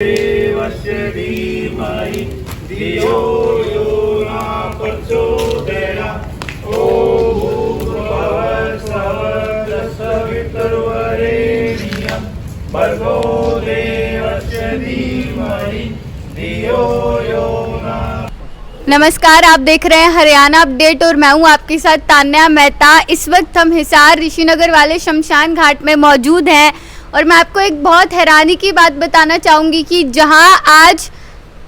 देवस्य धीमहि धियो यो न प्रचोदयात्। ॐ भूर्भुवः स्वः सवितुर्वरेण्यं भर्गो देवस्य धीमहि धियो यो न। नमस्कार, आप देख रहे हैं हरियाणा अपडेट और मैं हूं आपके साथ तान्या मेहता। इस वक्त हम हिसार ऋषिनगर वाले शमशान घाट में मौजूद हैं और मैं आपको एक बहुत हैरानी की बात बताना चाहूँगी कि जहां आज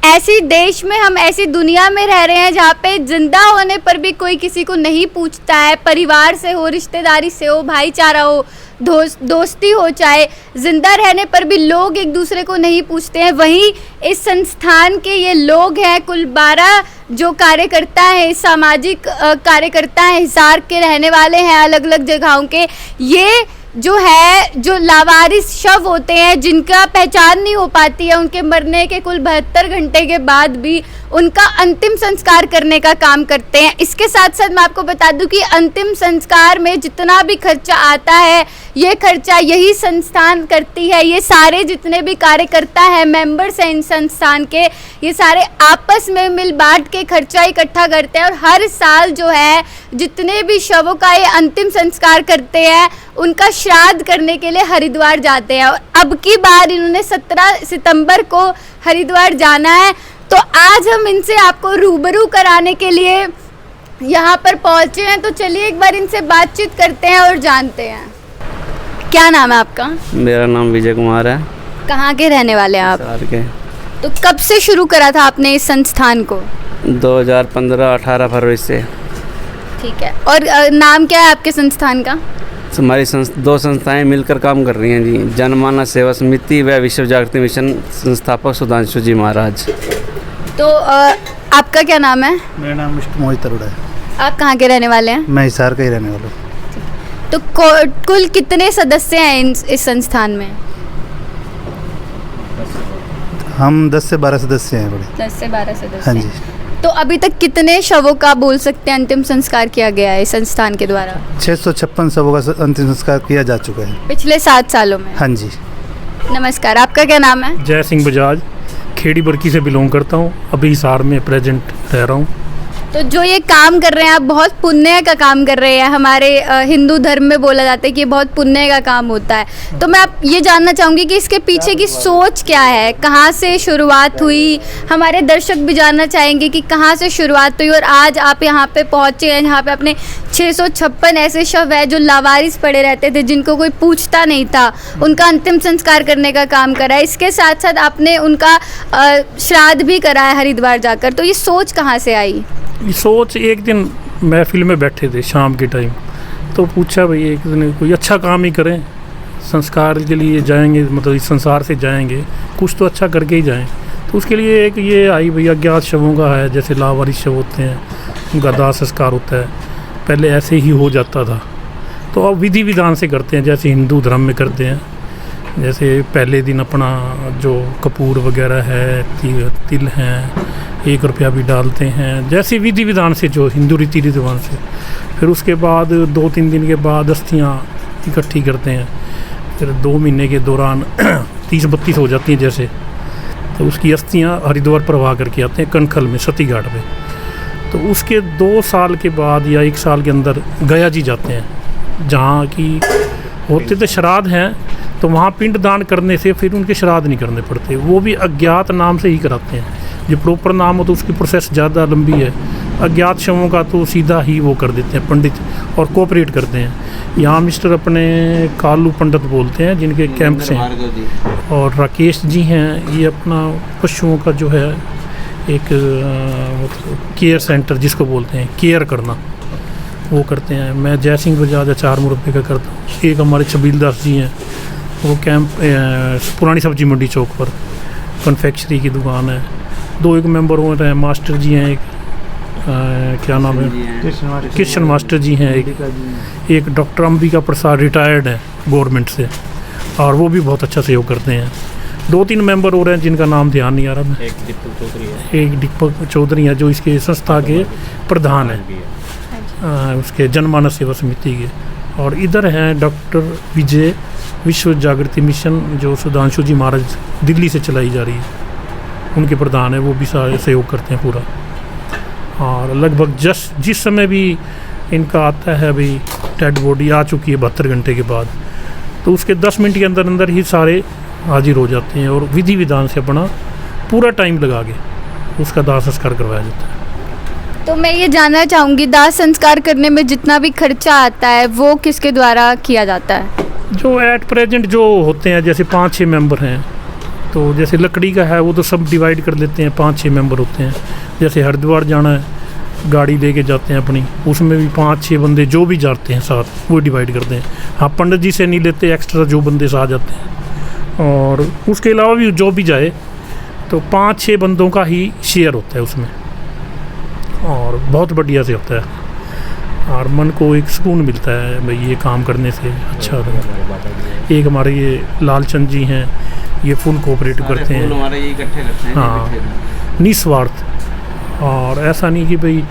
ऐसी देश में हम ऐसी दुनिया में रह रहे हैं जहाँ पे जिंदा होने पर भी कोई किसी को नहीं पूछता है। परिवार से हो, रिश्तेदारी से हो, भाईचारा हो, दोस्ती हो, चाहे जिंदा रहने पर भी लोग एक दूसरे को नहीं पूछते हैं। वहीं इस संस्थान के ये लोग हैं, कुल 12 जो कार्यकर्ता हैं, सामाजिक कार्यकर्ता हैं, हिसार के रहने वाले हैं, अलग अलग जगहों के। ये जो है जो लावारिस शव होते हैं, जिनका पहचान नहीं हो पाती है, उनके मरने के कुल 72 घंटे के बाद भी उनका अंतिम संस्कार करने का काम करते हैं। इसके साथ साथ मैं आपको बता दूं कि अंतिम संस्कार में जितना भी खर्चा आता है, ये खर्चा यही संस्थान करती है। ये सारे जितने भी कार्यकर्ता हैं, मेंबर्स हैं इन संस्थान के, ये सारे आपस में मिल बांट के खर्चा इकट्ठा करते हैं और हर साल जो है जितने भी शवों का ये अंतिम संस्कार करते हैं, उनका श्राद्ध करने के लिए हरिद्वार जाते हैं। और अब की बार इन्होंने 17 सितंबर को हरिद्वार जाना है, तो आज हम इनसे आपको रूबरू कराने के लिए यहाँ पर पहुँचे हैं। तो चलिए एक बार इनसे बातचीत करते हैं और जानते हैं। क्या नाम है आपका? मेरा नाम विजय कुमार है। कहाँ के रहने वाले हैं आप? हिसार के। तो कब से शुरू करा था आपने इस संस्थान को? 2015-18 फरवरी से। ठीक है। और नाम क्या है आपके संस्थान का? हमारी दो संस्थाएं मिलकर काम कर रही हैं जी। जनमानस सेवा समिति व विश्व जागृति मिशन संस्थापक सुधांशु जी महाराज। तो आपका क्या नाम है? मेरा नाम मिस्टर मोहित अरोड़ा है। आप कहाँ के रहने वाले हैं? मैं हिसार का ही रहने वाला हूँ। तो कुल कितने सदस्य हैं इस संस्थान में? हम 10 से 12 सदस्य हैं बड़े। 10 से 12 सदस्य। हाँ जी। तो अभी तक कितने शवों का बोल सकते हैं अंतिम संस्कार किया गया है इस संस्थान के द्वारा? 656 शवों का अंतिम संस्कार किया जा चुका है पिछले 7 सालों में। हाँ जी। नमस्कार, आपका क्या नाम है? जय सिंह बजाज, खेड़ी बरकी से बिलोंग करता हूँ। अभी हिसार में प्रेजेंट रह रहा हूँ। तो जो ये काम कर रहे हैं आप, बहुत पुण्य का काम कर रहे हैं। हमारे हिंदू धर्म में बोला जाता है कि ये बहुत पुण्य का काम होता है। तो मैं आप ये जानना चाहूँगी कि इसके पीछे की सोच क्या है, कहाँ से शुरुआत हुई? हमारे दर्शक भी जानना चाहेंगे कि कहाँ से शुरुआत हुई और आज आप यहाँ पे पहुँचे हैं, जहाँ पे अपने 656 ऐसे शव है जो लावारिस पड़े रहते थे, जिनको कोई पूछता नहीं था, उनका अंतिम संस्कार करने का काम करा है। इसके साथ साथ आपने उनका श्राद्ध भी करा है हरिद्वार जाकर। तो ये सोच कहाँ से आई? ये सोच, एक दिन महफिल में बैठे थे शाम के टाइम, तो पूछा भाई एक दिन कोई अच्छा काम ही करें, संस्कार के लिए जाएंगे, मतलब इस संसार से जाएंगे, कुछ तो अच्छा करके ही जाएं। तो उसके लिए एक ये आई भैया अज्ञात शवों का है, जैसे लावारिस शव होते हैं, उनका दाह संस्कार होता है। पहले ऐसे ही हो जाता था, तो अब विधि विधान से करते हैं, जैसे हिंदू धर्म में करते हैं। जैसे पहले दिन अपना जो कपूर वगैरह है, तिल हैं, 1 रुपया भी डालते हैं, जैसे विधि विधान से, जो हिंदू रीति रिवाज से। फिर उसके बाद 2-3 दिन के बाद अस्थियाँ इकट्ठी करते हैं। फिर 2 महीने के दौरान 30-32 हो जाती हैं जैसे, तो उसकी अस्थियाँ हरिद्वार प्रवाह करके आते हैं कनखल में, सती घाट पे। तो उसके 2 साल के बाद या 1 साल के अंदर गया जी जाते हैं, जहाँ की होते तो श्राद्ध हैं, तो वहाँ पिंड दान करने से फिर उनके श्राद्ध नहीं करने पड़ते, वो भी अज्ञात नाम से ही कराते हैं। जो प्रॉपर नाम हो तो उसकी प्रोसेस ज़्यादा लंबी है। अज्ञात शवों का तो सीधा ही वो कर देते हैं पंडित, और कोऑपरेट करते हैं। यहाँ मिस्टर अपने कालू पंडित बोलते हैं, जिनके कैंप से हैं, और राकेश जी हैं। ये अपना पशुओं का जो है एक केयर सेंटर जिसको बोलते हैं, केयर करना, वो करते हैं। मैं जय सिंह बजाज अचार मुरब्बे का करता हूँ। एक हमारे छबील दास जी हैं, वो कैंप पुरानी सब्जी मंडी चौक पर कन्फेक्शनरी की दुकान है। 2 एक मेंबर हो रहे हैं, मास्टर जी हैं, एक क्या नाम है, कृष्ण मास्टर जी हैं, एक डॉक्टर अंबिका प्रसाद रिटायर्ड है गवर्नमेंट से, और वो भी बहुत अच्छा सहयोग करते हैं। 2-3 मेंबर हो रहे हैं जिनका नाम ध्यान नहीं आ रहा। एक दीपक चौधरी है जो इसके संस्था के प्रधान हैं, उसके जनमानस सेवा समिति के। और इधर हैं डॉक्टर विजय विश्व जागृति मिशन जो सुधांशु जी महाराज दिल्ली से चलाई जा रही है, उनके प्रधान है, वो भी सहयोग करते हैं पूरा। और लगभग जिस समय भी इनका आता है, अभी डेड बॉडी आ चुकी है 72 घंटे के बाद, तो उसके 10 मिनट के अंदर अंदर ही सारे हाजिर हो जाते हैं और विधि विधान से अपना पूरा टाइम लगा के उसका दाह संस्कार करवाया जाता है। तो मैं ये जानना चाहूँगी, दाह संस्कार करने में जितना भी खर्चा आता है वो किसके द्वारा किया जाता है? जो एट प्रेजेंट जो होते हैं, जैसे 5-6 मेंबर हैं, तो जैसे लकड़ी का है वो तो सब डिवाइड कर लेते हैं, 5-6 मेंबर होते हैं। जैसे हरिद्वार जाना है, गाड़ी लेके जाते हैं अपनी, उसमें भी 5-6 बंदे जो भी जाते हैं साथ, वो डिवाइड करते हैं। हाँ, पंडित जी से नहीं लेते, एक्स्ट्रा जो बंदे साथ जाते हैं। और उसके अलावा भी जो भी जाए तो 5-6 बंदों का ही शेयर होता है उसमें, और बहुत बढ़िया से होता है और मन को एक सुकून मिलता है भाई ये काम करने से अच्छा होता है। एक हमारे ये लालचंद जी हैं, ये फुल कोऑपरेट करते हैं, हमारे ये इकट्ठे करते हैं। हाँ, निस्वार्थ, और ऐसा नहीं कि भाई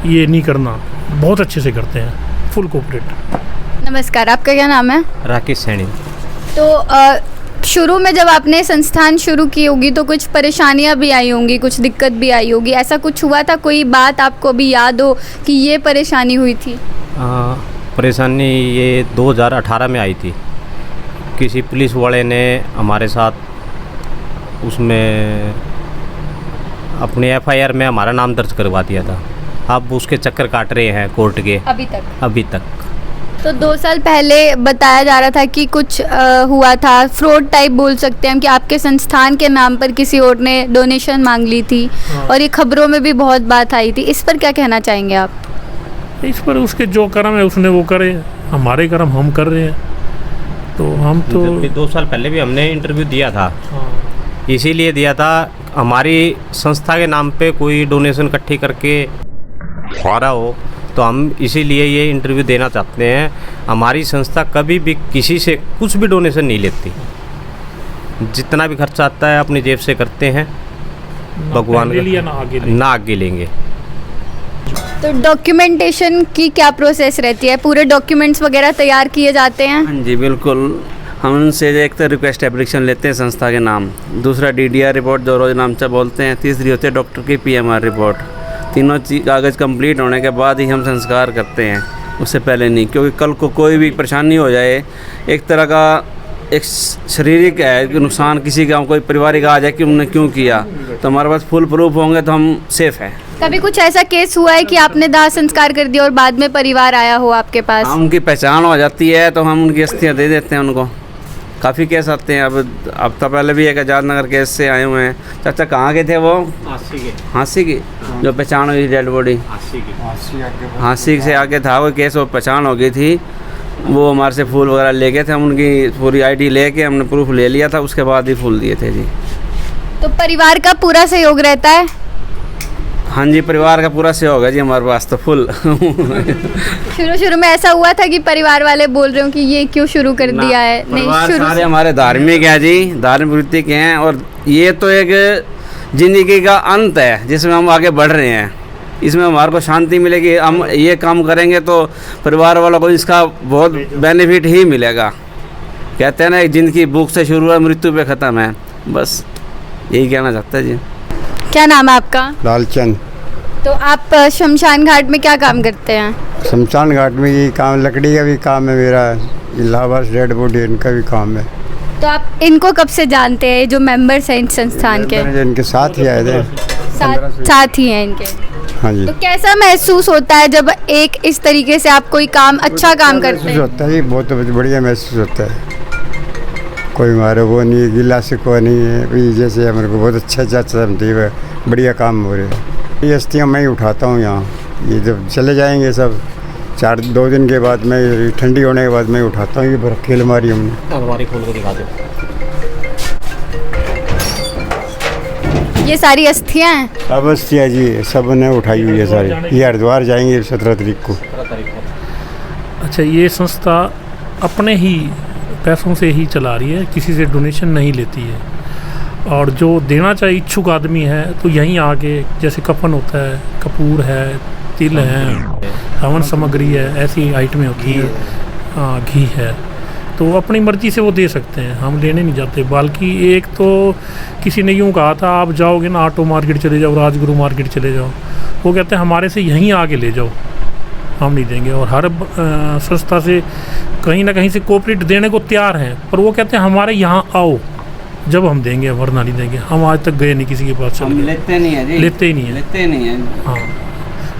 ये नहीं करना, बहुत अच्छे से करते हैं, फुल कोऑपरेट। नमस्कार, आपका क्या नाम है? राकेश सैनी। तो शुरू में जब आपने संस्थान शुरू की होगी तो कुछ परेशानियां भी आई होंगी, कुछ दिक्कत भी आई होगी, ऐसा कुछ हुआ था? कोई बात आपको अभी याद हो कि ये परेशानी हुई थी? परेशानी ये 2018 में आई थी। किसी पुलिस वाले ने हमारे साथ उसमें अपने FIR में हमारा नाम दर्ज करवा दिया था। अब उसके चक्कर काट रहे हैं कोर्ट के अभी तक। तो 2 साल पहले बताया जा रहा था कि कुछ हुआ था, फ्रॉड टाइप बोल सकते हैं हम, कि आपके संस्थान के नाम पर किसी और ने डोनेशन मांग ली थी। हाँ। और ये खबरों में भी बहुत बात आई थी, इस पर क्या कहना चाहेंगे आप? इस पर उसके जो कर्म है उसने वो करे, हमारे कर्म हम कर रहे हैं। तो हम तो 2 साल पहले भी हमने इंटरव्यू दिया था, इसीलिए दिया था हमारी संस्था के नाम पे कोई डोनेशन इकट्ठी करके खा हो, तो हम इसीलिए ये इंटरव्यू देना चाहते हैं। हमारी संस्था कभी भी किसी से कुछ भी डोनेशन नहीं लेती, जितना भी खर्चा आता है अपनी जेब से करते हैं, भगवान ना आगे लेंगे। तो डॉक्यूमेंटेशन की क्या प्रोसेस रहती है? पूरे डॉक्यूमेंट्स वगैरह तैयार किए जाते हैं? हाँ जी बिल्कुल, हम उनसे एक तो रिक्वेस्ट एप्लीकेशन लेते हैं संस्था के नाम, दूसरा DDR रिपोर्ट जो रोज नामचा बोलते हैं, तीसरी होती है डॉक्टर की PMR रिपोर्ट। तीनों कागज़ कंप्लीट होने के बाद ही हम संस्कार करते हैं, उससे पहले नहीं, क्योंकि कल को कोई भी परेशानी हो जाए, एक तरह का एक शारीरिक है कि नुकसान किसी का, कोई पारिवारिक आ जाए कि उन्होंने क्यों किया, तो हमारे पास फुल प्रूफ होंगे तो हम सेफ़ हैं। कभी कुछ ऐसा केस हुआ है कि आपने दाह संस्कार कर दिया और बाद में परिवार आया हो आपके पास? हाँ, उनकी पहचान हो जाती है तो हम उनकी अस्थियाँ दे देते हैं उनको। काफ़ी केस आते हैं। अब तो पहले भी एक आज़ाद नगर केस से आए हुए हैं। चाचा कहाँ के थे वो? हाँसी की जो पहचान हुई डेड बॉडी, हाँसी से आगे था वो केस, वो पहचान हो गई थी। वो हमारे से फूल वगैरह ले गए थे, हम उनकी पूरी ID लेके हमने प्रूफ ले लिया था, उसके बाद ही फूल दिए थे जी। तो परिवार का पूरा सहयोग रहता है? हाँ जी, परिवार का पूरा सहयोग है जी हमारे पास तो फुल। शुरू में ऐसा हुआ था कि परिवार वाले बोल रहे हो कि ये क्यों शुरू कर दिया है? परिवार सारे हमारे धार्मिक हैं जी, धार्मिक वृत्ति के हैं, और ये तो एक जिंदगी का अंत है जिसमें हम आगे बढ़ रहे हैं। इसमें हमारे को शांति मिलेगी, हम ये काम करेंगे तो परिवार वालों को इसका बहुत बेनिफिट ही मिलेगा। कहते हैं ना, एक जिंदगी भूख से शुरू है, मृत्यु पे ख़त्म है, बस यही कहना चाहता है जी। क्या नाम है आपका? लालचंद। तो आप शमशान घाट में क्या काम करते हैं? शमशान घाट में ये काम, लकड़ी का भी काम है मेरा, इलाहाबाद डेड बॉडी इनका भी काम है। तो आप इनको कब से जानते हैं, जो मेंबर्स हैं इस संस्थान के? इनके साथ ही आए थे, साथ ही हैं इनके। हाँ जी। तो कैसा महसूस होता है जब एक इस तरीके से आप कोई काम, अच्छा काम करते हैं? होता है, बहुत बढ़िया महसूस होता है। कोई हमारे वो नहीं, गिला शिकवा नहीं है भाई, जैसे हमारे को बहुत अच्छा समझती है, बढ़िया काम हो रहे हैं। ये अस्थियाँ मैं ही उठाता हूँ यहाँ, ये जब चले जाएंगे सब 2 दिन के बाद, मैं ठंडी होने के बाद मैं उठाता हूँ। ये खेल मारी हमने, हमारी खोल को दिखा दो। ये सारी अस्थियाँ हैं? सब अस्थियाँ जी, सब ने उठाई हुई है सारी। ये हरिद्वार जाएंगे 17 तारीख को। अच्छा, ये संस्था अपने ही पैसों से ही चला रही है, किसी से डोनेशन नहीं लेती है। और जो देना चाहिए इच्छुक आदमी है तो यहीं आके, जैसे कफन होता है, कपूर है, तिल है, हवन सामग्री है, ऐसी आइटमें होती हैं, घी है, तो अपनी मर्जी से वो दे सकते हैं, हम लेने नहीं जाते। बल्कि एक तो किसी ने यूँ कहा था, आप जाओगे ना ऑटो मार्केट चले जाओ, राजगुरु मार्केट चले जाओ, वो कहते हैं हमारे से यहीं आगे ले जाओ, हम नहीं देंगे। और हर संस्था से कहीं ना कहीं से कोऑपरेट देने को तैयार हैं, पर वो कहते हैं हमारे यहाँ आओ, जब हम देंगे, वरना नहीं देंगे। हम आज तक गए नहीं किसी के पास, हम लेते नहीं है जी, लेते ही नहीं है, लेते नहीं है। हाँ,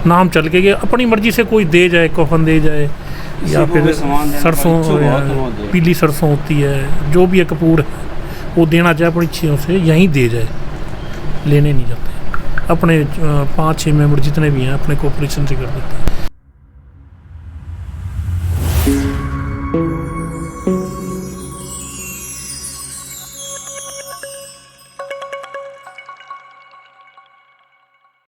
नाम चल के गए, अपनी मर्जी से कोई दे जाए, कफन दे जाए, या को फिर भी सामान देना सरसों, इच्छुक हो तो वो दे। पीली सरसों होती है, जो भी है कपूर है, वो देना चाहे अपनी इच्छा से यहीं दे जाए, लेने नहीं जाते। अपने 5-6 मेंबर जितने भी हैं अपने कोऑपरेशन से कर देते हैं।